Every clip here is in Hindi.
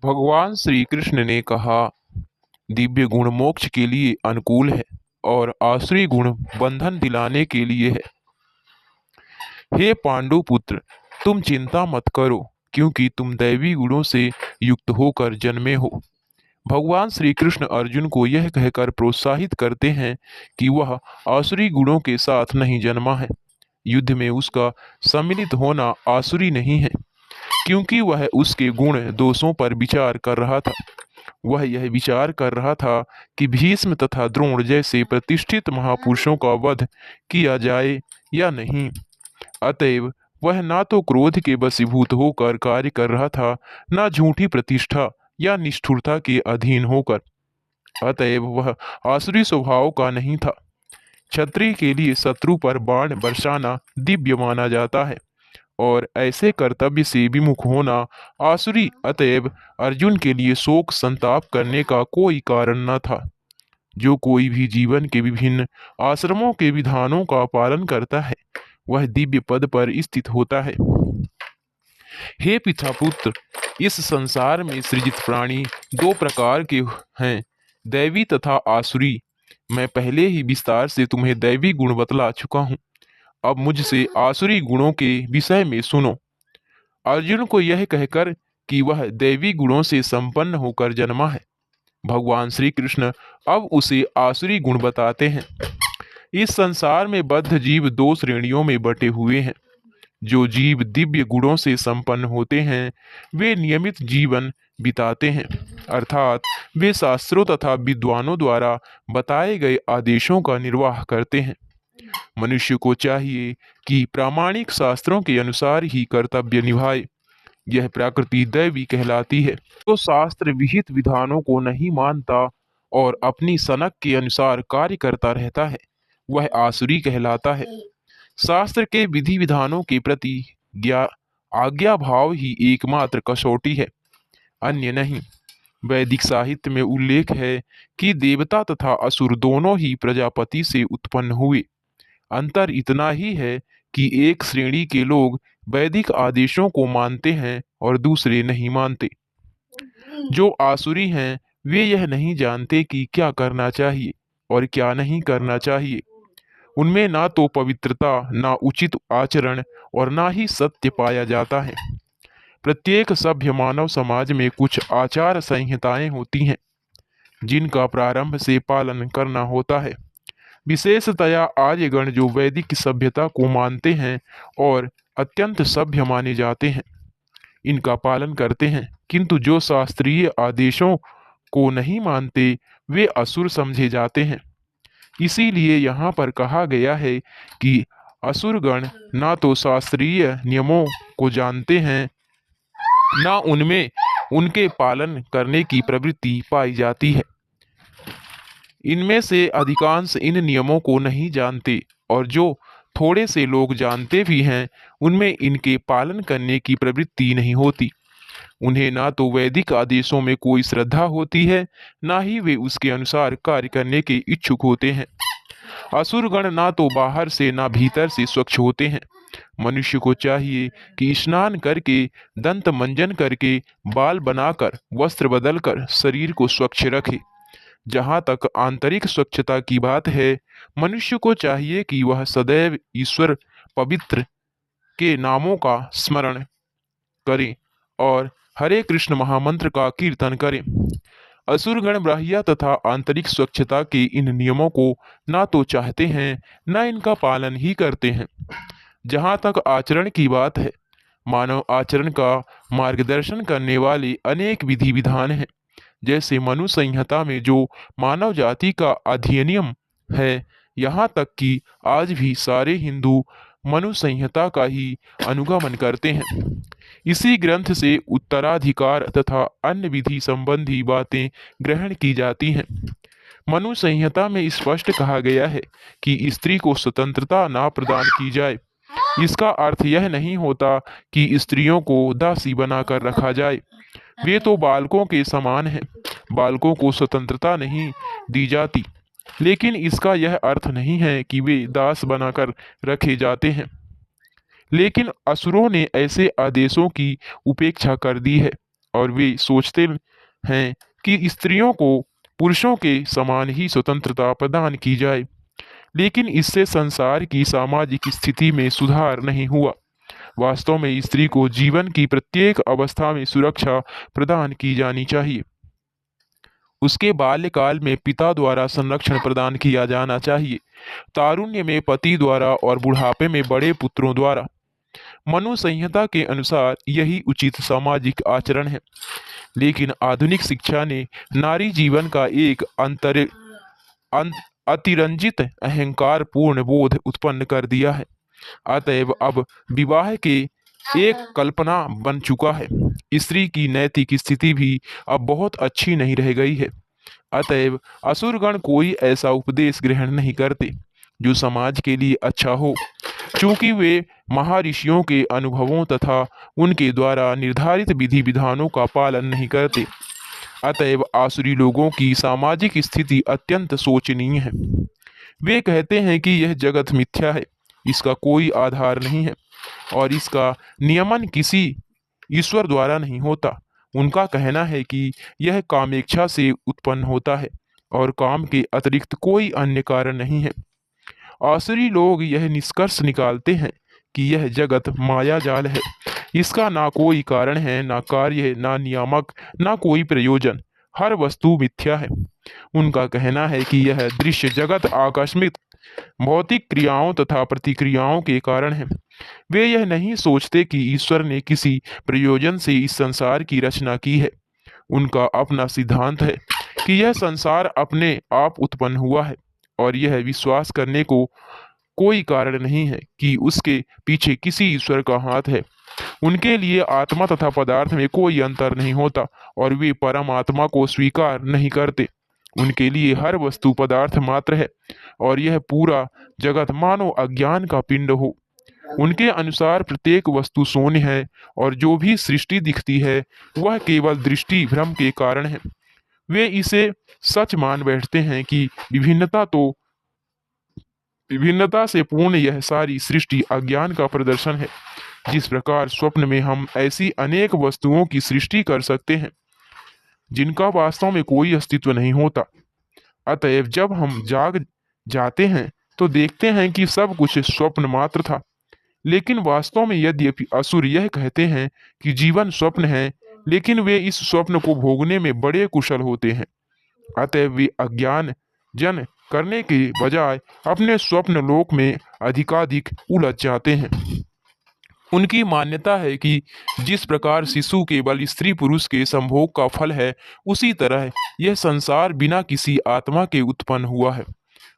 भगवान श्री कृष्ण ने कहा, दिव्य गुण मोक्ष के लिए अनुकूल है और आसुरी गुण बंधन दिलाने के लिए है। हे पांडु पुत्र, तुम चिंता मत करो, क्योंकि तुम दैवी गुणों से युक्त होकर जन्मे हो। भगवान श्री कृष्ण अर्जुन को यह कहकर प्रोत्साहित करते हैं कि वह आसुरी गुणों के साथ नहीं जन्मा है। युद्ध में उसका सम्मिलित होना आसुरी नहीं है, क्योंकि वह उसके गुण दोषों पर विचार कर रहा था। वह यह विचार कर रहा था कि भीष्म तथा द्रोण जैसे प्रतिष्ठित महापुरुषों का वध किया जाए या नहीं। अतएव वह ना तो क्रोध के वशीभूत होकर कार्य कर रहा था, ना झूठी प्रतिष्ठा या निष्ठुरता के अधीन होकर। अतएव वह आसुरी स्वभाव का नहीं था। क्षत्रिय के लिए शत्रु पर बाण बरसाना दिव्य माना जाता है और ऐसे कर्तव्य से विमुख होना आसुरी। अतएव अर्जुन के लिए शोक संताप करने का कोई कारण न था। जो कोई भी जीवन के विभिन्न आश्रमों के विधानों का पालन करता है, वह दिव्य पद पर स्थित होता है। हे पितापुत्र, इस संसार में सृजित प्राणी दो प्रकार के हैं, दैवी तथा आसुरी। मैं पहले ही विस्तार से तुम्हें दैवी गुण बतला चुका हूँ। अब मुझसे आसुरी गुणों के विषय में सुनो। अर्जुन को यह कहकर कि वह दैवी गुणों से संपन्न होकर जन्मा है, भगवान श्री कृष्ण अब उसे आसुरी गुण बताते हैं। इस संसार में बद्ध जीव दो श्रेणियों में बटे हुए हैं। जो जीव दिव्य गुणों से संपन्न होते हैं, वे नियमित जीवन बिताते हैं, अर्थात वे शास्त्रों तथा विद्वानों द्वारा बताए गए आदेशों का निर्वाह करते हैं। मनुष्य को चाहिए कि प्रामाणिक शास्त्रों के अनुसार ही कर्तव्य निभाए। यह प्रकृति दैवी कहलाती है। तो शास्त्र विहित विधानों को नहीं मानता और अपनी सनक के अनुसार कार्य करता रहता है, वह आसुरी कहलाता है। शास्त्र के विधि विधानों के प्रति ज्ञा आज्ञा भाव ही एकमात्र कसौटी है, अन्य नहीं। वैदिक साहित्य में उल्लेख है कि देवता तथा असुर दोनों ही प्रजापति से उत्पन्न हुए। अंतर इतना ही है कि एक श्रेणी के लोग वैदिक आदेशों को मानते हैं और दूसरे नहीं मानते। जो आसुरी हैं, वे यह नहीं जानते कि क्या करना चाहिए और क्या नहीं करना चाहिए। उनमें ना तो पवित्रता, ना उचित आचरण और ना ही सत्य पाया जाता है। प्रत्येक सभ्य मानव समाज में कुछ आचार संहिताएं होती हैं, जिनका प्रारंभ से पालन करना होता है। विशेषतया आर्यगण जो वैदिक सभ्यता को मानते हैं और अत्यंत सभ्य माने जाते हैं, इनका पालन करते हैं, किंतु जो शास्त्रीय आदेशों को नहीं मानते, वे असुर समझे जाते हैं। इसीलिए यहाँ पर कहा गया है कि असुरगण ना तो शास्त्रीय नियमों को जानते हैं, ना उनमें उनके पालन करने की प्रवृत्ति पाई जाती है। इनमें से अधिकांश इन नियमों को नहीं जानते, और जो थोड़े से लोग जानते भी हैं, उनमें इनके पालन करने की प्रवृत्ति नहीं होती। उन्हें ना तो वैदिक आदेशों में कोई श्रद्धा होती है, ना ही वे उसके अनुसार कार्य करने के इच्छुक होते हैं। असुरगण ना तो बाहर से ना भीतर से स्वच्छ होते हैं। मनुष्य को चाहिए कि स्नान करके, दंत मंजन करके, बाल बनाकर, वस्त्र बदलकर शरीर को स्वच्छ रखे। जहाँ तक आंतरिक स्वच्छता की बात है, मनुष्य को चाहिए कि वह सदैव ईश्वर पवित्र के नामों का स्मरण करें और हरे कृष्ण महामंत्र का कीर्तन करें। असुरगण बाह्य तथा आंतरिक स्वच्छता के इन नियमों को ना तो चाहते हैं, ना इनका पालन ही करते हैं। जहाँ तक आचरण की बात है, मानव आचरण का मार्गदर्शन करने वाले अनेक विधि विधान हैं। जैसे मनु संहिता में जो मानव जाति का अधिनियम है, यहाँ तक कि आज भी सारे हिंदू मनु संहिता का ही अनुगमन करते हैं। इसी ग्रंथ से उत्तराधिकार तथा अन्य विधि संबंधी बातें ग्रहण की जाती हैं। मनु संहिता में स्पष्ट कहा गया है कि स्त्री को स्वतंत्रता ना प्रदान की जाए। इसका अर्थ यह नहीं होता कि स्त्रियों को दासी बनाकर रखा जाए। वे तो बालकों के समान हैं, बालकों को स्वतंत्रता नहीं दी जाती। लेकिन इसका यह अर्थ नहीं है कि वे दास बनाकर रखे जाते हैं। लेकिन असुरों ने ऐसे आदेशों की उपेक्षा कर दी है और वे सोचते हैं कि स्त्रियों को पुरुषों के समान ही स्वतंत्रता प्रदान की जाए। लेकिन इससे संसार की सामाजिक स्थिति में सुधार नहीं हुआ। वास्तव में स्त्री को जीवन की प्रत्येक अवस्था में सुरक्षा प्रदान की जानी चाहिए। उसके बाल्यकाल में पिता द्वारा संरक्षण प्रदान किया जाना चाहिए, तारुण्य में पति द्वारा और बुढ़ापे में बड़े पुत्रों द्वारा। मनु संहिता के अनुसार यही उचित सामाजिक आचरण है। लेकिन आधुनिक शिक्षा ने नारी जीवन का एक अतिरंजित अहंकार पूर्ण बोध उत्पन्न कर दिया है। अतएव अब विवाह के एक कल्पना बन चुका है। स्त्री की नैतिक स्थिति भी अब बहुत अच्छी नहीं रह गई है। अतएव असुरगण कोई ऐसा उपदेश ग्रहण नहीं करते जो समाज के लिए अच्छा हो, क्योंकि वे महर्षियों के अनुभवों तथा उनके द्वारा निर्धारित विधि विधानों का पालन नहीं करते। अतएव आसुरी लोगों की सामाजिक स्थिति अत्यंत शोचनीय है। वे कहते हैं कि यह जगत मिथ्या है, इसका कोई आधार नहीं है और इसका नियमन किसी ईश्वर द्वारा नहीं होता। उनका कहना है कि यह कामेच्छा से उत्पन्न होता है और काम के अतिरिक्त कोई अन्य कारण नहीं है। आसुरी लोग यह निष्कर्ष निकालते हैं कि यह जगत माया जाल है, इसका ना कोई कारण है, ना कार्य, ना नियामक, ना कोई प्रयोजन, हर वस्तु मिथ्या है। उनका कहना है कि यह दृश्य जगत आकस्मिक भौतिक क्रियाओं तथा प्रतिक्रियाओं के कारण है। वे यह नहीं सोचते कि ईश्वर ने किसी प्रयोजन से इस संसार की रचना की है। उनका अपना सिद्धांत है कि यह संसार अपने आप उत्पन्न हुआ है और यह विश्वास करने को कोई कारण नहीं है कि उसके पीछे किसी ईश्वर का हाथ है। उनके लिए आत्मा तथा पदार्थ में कोई अंतर नहीं होता और वे परमात्मा को स्वीकार नहीं करते। उनके लिए हर वस्तु पदार्थ मात्र है और यह पूरा जगत मानो अज्ञान का पिंड हो। उनके अनुसार प्रत्येक वस्तु शून्य है और जो भी सृष्टि दिखती है वह केवल दृष्टि भ्रम के कारण है। वे इसे सच मान बैठते हैं कि विभिन्नता से पूर्ण यह सारी सृष्टि अज्ञान का प्रदर्शन है। जिस प्रकार स्वप्न में हम ऐसी अनेक वस्तुओं की सृष्टि कर सकते हैं जिनका वास्तव में कोई अस्तित्व नहीं होता। अतएव जब हम जाग जाते हैं तो देखते हैं कि सब कुछ स्वप्न मात्र था। लेकिन वास्तव में यद्यपि असुर यह कहते हैं कि जीवन स्वप्न है, लेकिन वे इस स्वप्न को भोगने में बड़े कुशल होते हैं। अतएव वे अज्ञान जन करने के बजाय अपने स्वप्न लोक में अधिकाधिक उलझ जाते हैं। उनकी मान्यता है कि जिस प्रकार शिशु केवल स्त्री पुरुष के संभोग का फल है, उसी तरह यह संसार बिना किसी आत्मा के उत्पन्न हुआ है।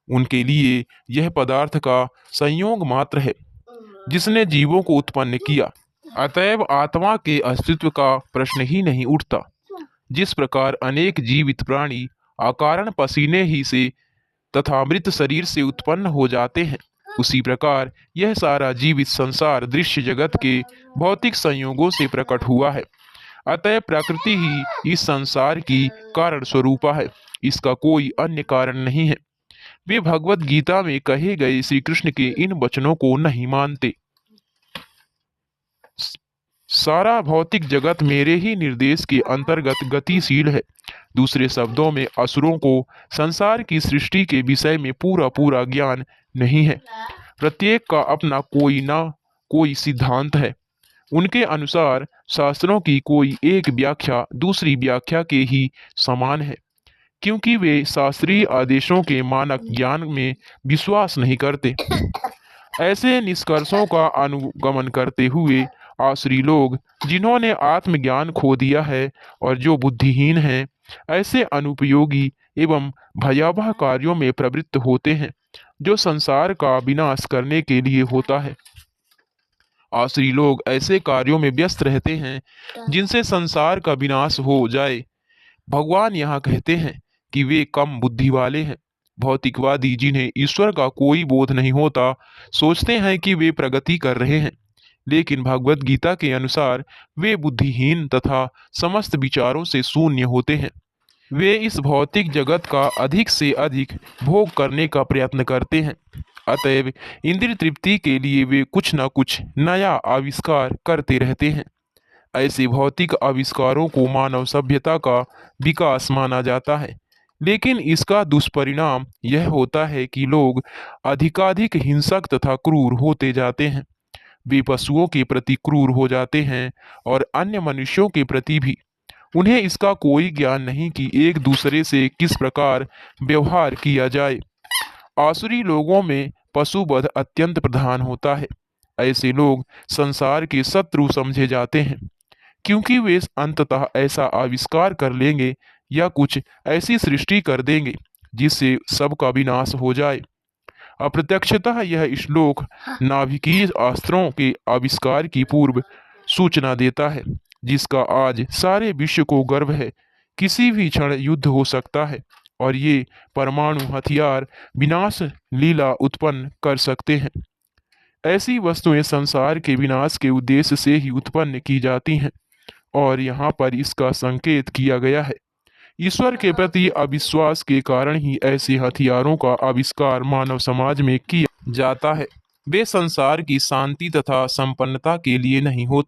उनके लिए यह पदार्थ का संयोग मात्र है जिसने जीवों को उत्पन्न किया। अतएव आत्मा के अस्तित्व का प्रश्न ही नहीं उठता। जिस प्रकार अनेक जीवित प्राणी अकारण पसीने ही से तथा मृत शरीर से उत्पन्न हो जाते हैं, उसी प्रकार यह सारा जीवित संसार दृश्य जगत के भौतिक संयोगों से प्रकट हुआ है। अतः प्रकृति ही इस संसार की कारण स्वरूपा है, इसका कोई अन्य कारण नहीं है। वे भगवत गीता में कहे गए श्री कृष्ण के इन वचनों को नहीं मानते। सारा भौतिक जगत मेरे ही निर्देश के अंतर्गत गतिशील है। दूसरे शब्दों में असुरों को संसार की सृष्टि के विषय में पूरा पूरा ज्ञान नहीं है। प्रत्येक का अपना कोई ना कोई सिद्धांत है। उनके अनुसार शास्त्रों की कोई एक व्याख्या दूसरी व्याख्या के ही समान है, क्योंकि वे शास्त्रीय आदेशों के मानक ज्ञान में विश्वास नहीं करते। ऐसे निष्कर्षों का अनुगमन करते हुए आसुरी लोग, जिन्होंने आत्मज्ञान खो दिया है और जो बुद्धिहीन हैं, ऐसे अनुपयोगी एवं भयावह कार्यों में प्रवृत्त होते हैं जो संसार का विनाश करने के लिए होता है। आसुरी लोग ऐसे कार्यों में व्यस्त रहते हैं जिनसे संसार का विनाश हो जाए। भगवान यहाँ कहते हैं कि वे कम बुद्धि वाले हैं। भौतिकवादी, जिन्हें ईश्वर का कोई बोध नहीं होता, सोचते हैं कि वे प्रगति कर रहे हैं, लेकिन भगवत गीता के अनुसार वे बुद्धिहीन तथा समस्त विचारों से शून्य होते हैं। वे इस भौतिक जगत का अधिक से अधिक भोग करने का प्रयत्न करते हैं। अतएव इंद्रिय तृप्ति के लिए वे कुछ न कुछ नया आविष्कार करते रहते हैं। ऐसे भौतिक आविष्कारों को मानव सभ्यता का विकास माना जाता है, लेकिन इसका दुष्परिणाम यह होता है कि लोग अधिकाधिक हिंसक तथा क्रूर होते जाते हैं। वे पशुओं के प्रति क्रूर हो जाते हैं और अन्य मनुष्यों के प्रति भी। उन्हें इसका कोई ज्ञान नहीं कि एक दूसरे से किस प्रकार व्यवहार किया जाए। आसुरी लोगों में पशुवध अत्यंत प्रधान होता है। ऐसे लोग संसार के शत्रु समझे जाते हैं, क्योंकि वे अंततः ऐसा आविष्कार कर लेंगे या कुछ ऐसी सृष्टि कर देंगे जिससे सबका विनाश हो जाए। अप्रत्यक्षतः यह श्लोक नाभिकीय अस्त्रों के आविष्कार की पूर्व सूचना देता है, जिसका आज सारे विश्व को गर्व है। किसी भी क्षण युद्ध हो सकता है और ये परमाणु हथियार विनाश लीला उत्पन्न कर सकते हैं। ऐसी वस्तुएं संसार के विनाश के उद्देश्य से ही उत्पन्न की जाती हैं और यहाँ पर इसका संकेत किया गया है। ईश्वर के प्रति अविश्वास के कारण ही ऐसे हथियारों का आविष्कार मानव समाज में किया जाता है। वे संसार की शांति तथा संपन्नता के लिए नहीं होते।